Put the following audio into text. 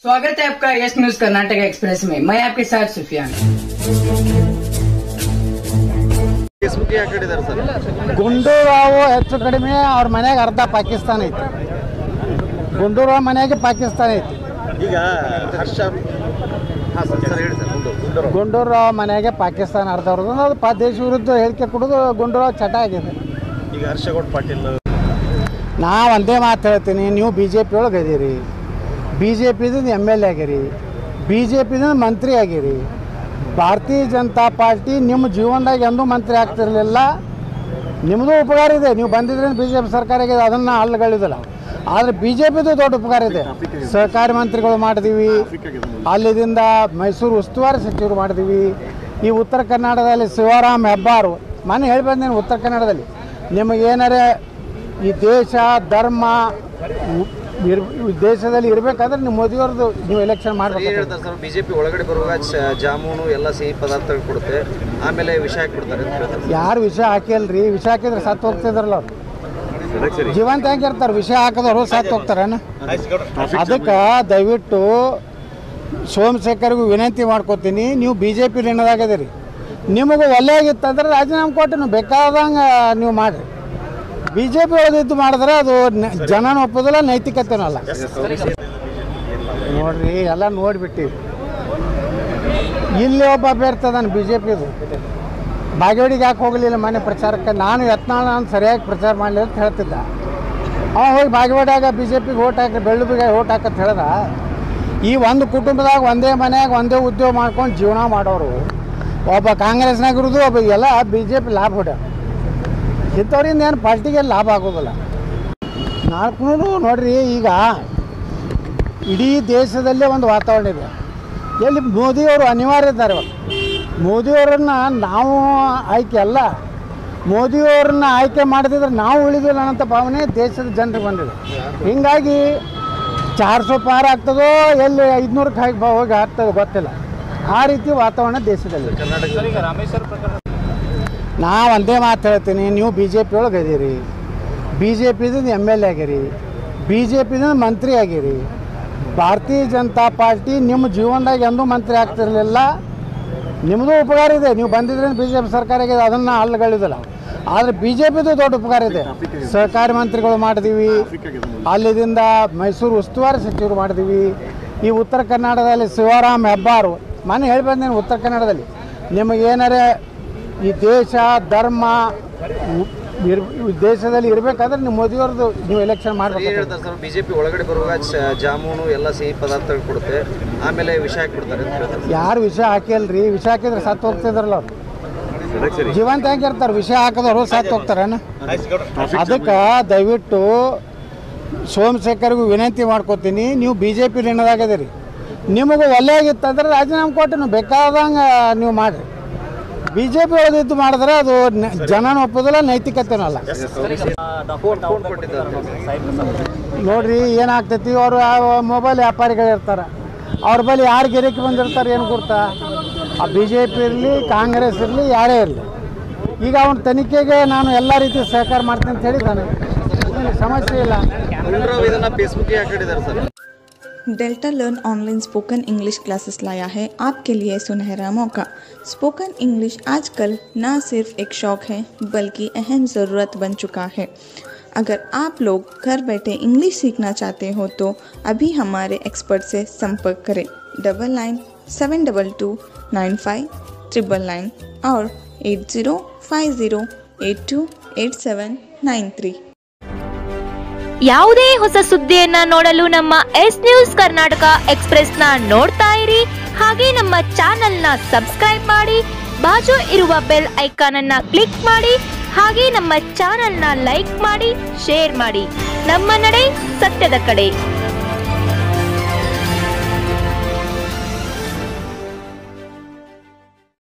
स्वागत है आपका यस न्यूज कर्नाटक एक्सप्रेस में। मैं आपके साथ सुफियान। ಗುಂಡೂರಾವ್ ಹೆಚ್ಚು ಕಡಿಮೆ ಅವ್ರ ಮನೆಗೆ ಅರ್ಧ ಪಾಕಿಸ್ತಾನ ಐತಿ. ಗುಂಡೂರಾವ್ ಮನೆಗೆ ಪಾಕಿಸ್ತಾನ ಐತಿ. ಈಗ ಹರ್ಷ ಗುಂಡೂರಾವ್ ಮನೆಗೆ ಪಾಕಿಸ್ತಾನ ಅರ್ಧ ಅವ್ರದ್ದು ಅದು ದೇಶ ವಿರುದ್ಧ ಹೇಳಿಕೆ ಕೊಡೋದು ಗುಂಡೂರಾವ್ ಚಟ ಆಗಿದೆ. ಈಗ ಹರ್ಷಗೌಡ ಪಾಟೀಲ್ ನಾ ಒಂದೇ ಮಾತು ಹೇಳ್ತೀನಿ, ನೀವು BJP ಒಳಗೆ ಅದೀರಿ, BJPದಿಂದ MLA ಆಗಿರಿ, BJPದಿಂದ ಮಂತ್ರಿ ಆಗಿರಿ. ಭಾರತೀಯ ಜನತಾ ಪಾರ್ಟಿ ನಿಮ್ಮ ಜೀವನದಾಗ ಎಂದೂ ಮಂತ್ರಿ ಆಗ್ತಿರಲಿಲ್ಲ. ನಿಮ್ಮದು ಉಪಕಾರ ಇದೆ, ನೀವು ಬಂದಿದ್ರೆ BJP ಸರ್ಕಾರ ಆಗಿದೆ, ಅದನ್ನು ಅಲ್ಲಗಳಿದಲ್ಲ. ಆದರೆ BJPದು ದೊಡ್ಡ ಉಪಕಾರ ಇದೆ. ಸಹಕಾರಿ ಮಂತ್ರಿಗಳು ಮಾಡಿದೀವಿ, ಅಲ್ಲಿದಿಂದ ಮೈಸೂರು ಉಸ್ತುವಾರಿ ಸಚಿವರು ಮಾಡಿದೀವಿ. ಈ ಉತ್ತರ ಕನ್ನಡದಲ್ಲಿ ಶಿವರಾಮ್ ಹೆಬ್ಬಾರು ಮನೆ ಹೇಳಿ ಬಂದೇನೆ. ಉತ್ತರ ಕನ್ನಡದಲ್ಲಿ ನಿಮಗೇನಾರೆ ಈ ದೇಶ ಧರ್ಮ ದೇಶದಲ್ಲಿ ಇರಬೇಕಾದ್ರೆ ನೀವು ಮೋದಿಯವ್ರದ್ದು ನೀವು ಎಲೆಕ್ಷನ್ ಮಾಡಬೇಕು. ಹೇಳ್ತಾರೆ ಸರ್, BJP ಒಳಗಡೆ ಬರುವಾಗ ಜಾಮೂನು ಎಲ್ಲ ಸಿಹಿ ಪದಾರ್ಥಗಳು ಕೊಡುತ್ತೆ, ಆಮೇಲೆ ವಿಷ ಹಾಕಿಬಿಡ್ತಾರೆ. ಯಾರು ವಿಷ ಹಾಕಿಲ್ರಿ? ವಿಷ ಹಾಕಿದ್ರೆ ಸತ್ತು ಹೋಗ್ತಿದ್ರಲ್ಲ ಅವ್ರು. ಜೀವಂತ ಹೆಂಗಿರ್ತಾರೆ? ವಿಷ ಹಾಕಿದವರು ಸತ್ತು ಹೋಗ್ತಾರೇನು? ಅದಕ್ಕೆ ದಯವಿಟ್ಟು ಸೋಮಶೇಖರ್ಗೂ ವಿನಂತಿ ಮಾಡ್ಕೋತೀನಿ, ನೀವು BJP ಲಿನ್ನದಾಗದಿರಿ. ನಿಮಗೆ ಒಳ್ಳೆಯಾಗಿತ್ತಂದ್ರೆ ರಾಜೀನಾಮೆ ಕೊಟ್ಟು ನೀವು ಬೇಕಾದಂಗೆ ನೀವು ಮಾಡಿರಿ. BJP ಒಳಗಿದ್ದು ಮಾಡಿದ್ರೆ ಅದು ಜನನ ಒಪ್ಪೋದಿಲ್ಲ, ನೈತಿಕತೆನೂ ಅಲ್ಲ. ನೋಡ್ರಿ, ಎಲ್ಲ ನೋಡಿಬಿಟ್ಟಿವಿ. ಇಲ್ಲಿ ಒಬ್ಬ ಅಭ್ಯರ್ಥಿ ಅದಾನೆ BJPದು, ಬಾಗೇವಾಡಿಗೆ ಯಾಕೆ ಹೋಗಲಿಲ್ಲ ಮನೆ ಪ್ರಚಾರಕ್ಕೆ? ನಾನು ಯತ್ನಾಳ್ ನಾನು ಸರಿಯಾಗಿ ಪ್ರಚಾರ ಮಾಡಲಿ ಅಂತ ಹೇಳ್ತಿದ್ದ. ಅವ ಹೋಗಿ ಬಾಗೇವಾಡಿಯಾಗ BJPಗೆ ಓಟ್ ಹಾಕಿ ಬೆಳ್ಳುಬಿಗೆ ಓಟ್ ಹಾಕಂತ ಹೇಳ್ದ. ಈ ಒಂದು ಕುಟುಂಬದಾಗ ಒಂದೇ ಮನೆಯಾಗ ಒಂದೇ ಉದ್ಯೋಗ ಮಾಡ್ಕೊಂಡು ಜೀವನ ಮಾಡೋರು, ಒಬ್ಬ ಕಾಂಗ್ರೆಸ್ನಾಗ ಇರೋದು, ಒಬ್ಬ ಎಲ್ಲ BJP ಲಾಭ ಹೊಡ್ಯ. ಇಂಥವ್ರಿಂದ ಏನು ಪಾರ್ಟಿಗೆ ಲಾಭ ಆಗೋದಿಲ್ಲ. ನಾಲ್ಕು ನೋಡ್ರಿ, ಈಗ ಇಡೀ ದೇಶದಲ್ಲೇ ಒಂದು ವಾತಾವರಣ ಇದೆ. ಎಲ್ಲಿ ಮೋದಿಯವರು ಅನಿವಾರ್ಯ ಇದ್ದಾರೆ. ಮೋದಿಯವರನ್ನು ನಾವು ಆಯ್ಕೆ ಅಲ್ಲ, ಮೋದಿಯವರನ್ನ ಆಯ್ಕೆ ಮಾಡದಿದ್ರೆ ನಾವು ಉಳಿದಿಲ್ಲ ಅನ್ನೋಂಥ ಭಾವನೆ ದೇಶದ ಜನರಿಗೆ ಬಂದಿದೆ. ಹೀಗಾಗಿ 400 ಪಾರ ಆಗ್ತದೋ ಎಲ್ಲಿ 500ಕ್ಕೆ ಹೋಗಿ ಆಗ್ತದೋ ಗೊತ್ತಿಲ್ಲ. ಆ ರೀತಿ ವಾತಾವರಣ ದೇಶದಲ್ಲಿ. ನಾ ಒಂದೇ ಮಾತು ಹೇಳ್ತೀನಿ, ನೀವು BJP ಒಳಗೆ ಅದೀರಿ, BJPದಿಂದ MLA ಆಗಿರಿ, BJPದಿಂದ ಮಂತ್ರಿ ಆಗಿರಿ. ಭಾರತೀಯ ಜನತಾ ಪಾರ್ಟಿ ನಿಮ್ಮ ಜೀವನದಾಗ ಎಂದೂ ಮಂತ್ರಿ ಆಗ್ತಿರಲಿಲ್ಲ. ನಿಮ್ಮದು ಉಪಕಾರ ಇದೆ, ನೀವು ಬಂದಿದ್ರೆ BJP ಸರ್ಕಾರ ಆಗಿದೆ, ಅದನ್ನು ಅಲ್ಲಗಳಿದಲ್ಲ. ಆದರೆ BJPದು ದೊಡ್ಡ ಉಪಕಾರ ಇದೆ. ಸಹಕಾರಿ ಮಂತ್ರಿಗಳು ಮಾಡಿದೀವಿ, ಅಲ್ಲಿದಿಂದ ಮೈಸೂರು ಉಸ್ತುವಾರಿ ಸಚಿವರು ಮಾಡಿದೀವಿ. ಈ ಉತ್ತರ ಕನ್ನಡದಲ್ಲಿ ಶಿವರಾಮ್ ಹೆಬ್ಬಾರು ಮನೆ ಹೇಳಿ ಬಂದೇನೆ. ಉತ್ತರ ಕನ್ನಡದಲ್ಲಿ ನಿಮಗೇನಾರೆ ಈ ದೇಶ ಧರ್ಮ ದೇಶದಲ್ಲಿ ಇರಬೇಕಾದ್ರೆ ನೀವು ಮೋದಿಯವ್ರದ್ದು ನೀವು ಎಲೆಕ್ಷನ್ ಮಾಡಬೇಕು. ಹೇಳ್ತಾರೆ ಸರ್, BJP ಒಳಗಡೆ ಬರುವಾಗ ಜಾಮೂನು ಎಲ್ಲ ಸಿಹಿ ಪದಾರ್ಥಗಳು ಕೊಡುತ್ತೆ, ಆಮೇಲೆ ವಿಷ ಹಾಕಿಬಿಡ್ತಾರೆ. ಯಾರು ವಿಷ ಹಾಕಿಲ್ರಿ? ವಿಷ ಹಾಕಿದ್ರೆ ಸತ್ತು ಹೋಗ್ತಿದ್ರಲ್ಲ ಅವ್ರು. ಜೀವಂತ ಹೆಂಗಿರ್ತಾರೆ? ವಿಷ ಹಾಕಿದವರು ಸತ್ತು ಹೋಗ್ತಾರೇನು? ಅದಕ್ಕೆ ದಯವಿಟ್ಟು ಸೋಮಶೇಖರ್ಗೂ ವಿನಂತಿ ಮಾಡ್ಕೋತೀನಿ, ನೀವು BJP ಲಿನ್ನದಾಗದಿರಿ. ನಿಮಗೆ ಒಳ್ಳೆಯಾಗಿತ್ತಂದ್ರೆ ರಾಜೀನಾಮೆ ಕೊಟ್ಟು ನೀವು ಬೇಕಾದಂಗೆ ನೀವು ಮಾಡಿರಿ. BJP ಒಳಗಿದ್ದು ಮಾಡಿದ್ರೆ ಅದು ಜನನ ಒಪ್ಪೋದಿಲ್ಲ, ನೈತಿಕತೆನೂ ಅಲ್ಲ. ನೋಡ್ರಿ, ಏನಾಗ್ತೈತಿ, ಅವರು ಮೊಬೈಲ್ ವ್ಯಾಪಾರಿಗಳಿರ್ತಾರೆ, ಅವ್ರ ಬಳಿ ಯಾರು ಗಿರಾಕಿ ಬಂದಿರ್ತಾರೆ ಏನು ಗೊತ್ತಾ? ಆ BJP ಇರಲಿ ಕಾಂಗ್ರೆಸ್ ಇರಲಿ ಯಾರೇ ಇರಲಿ, ಈಗ ಅವನ ತನಿಖೆಗೆ ನಾನು ಎಲ್ಲ ರೀತಿ ಸಹಕಾರ ಮಾಡ್ತೀನಿ ಅಂತ ಹೇಳಿದ್ದಾನೆ, ಸಮಸ್ಯೆ ಇಲ್ಲ. ಫೇಸ್ಬುಕ್ಗೆ ಹಾಕಿದ್ದಾರೆ sir. Delta learn online spoken English classes लाया है आपके लिए सुनहरा मौका। स्पोकन इंग्लिश आजकल न सिर्फ एक शौक़ है बल्कि अहम ज़रूरत बन चुका है। अगर आप लोग घर बैठे इंग्लिश सीखना चाहते हो तो अभी हमारे एक्सपर्ट से संपर्क करें 9972295999 और 8050828793। ಯಾವುದೇ ಹೊಸ ಸುದ್ದಿಯನ್ನ ನೋಡಲು ನಮ್ಮ ಎಸ್ ನ್ಯೂಸ್ ಕರ್ನಾಟಕ ಎಕ್ಸ್ಪ್ರೆಸ್ನ ನೋಡ್ತಾ ಇರಿ. ಹಾಗೆ ನಮ್ಮ ಚಾನೆಲ್ನ ಸಬ್ಸ್ಕ್ರೈಬ್ ಮಾಡಿ, ಬಾಜು ಇರುವ ಬೆಲ್ ಐಕಾನ್ ಅನ್ನ ಕ್ಲಿಕ್ ಮಾಡಿ. ಹಾಗೆ ನಮ್ಮ ಚಾನೆಲ್ನ ಲೈಕ್ ಮಾಡಿ, ಶೇರ್ ಮಾಡಿ. ನಮ್ಮ ನಡೆ ಸತ್ಯದ ಕಡೆ.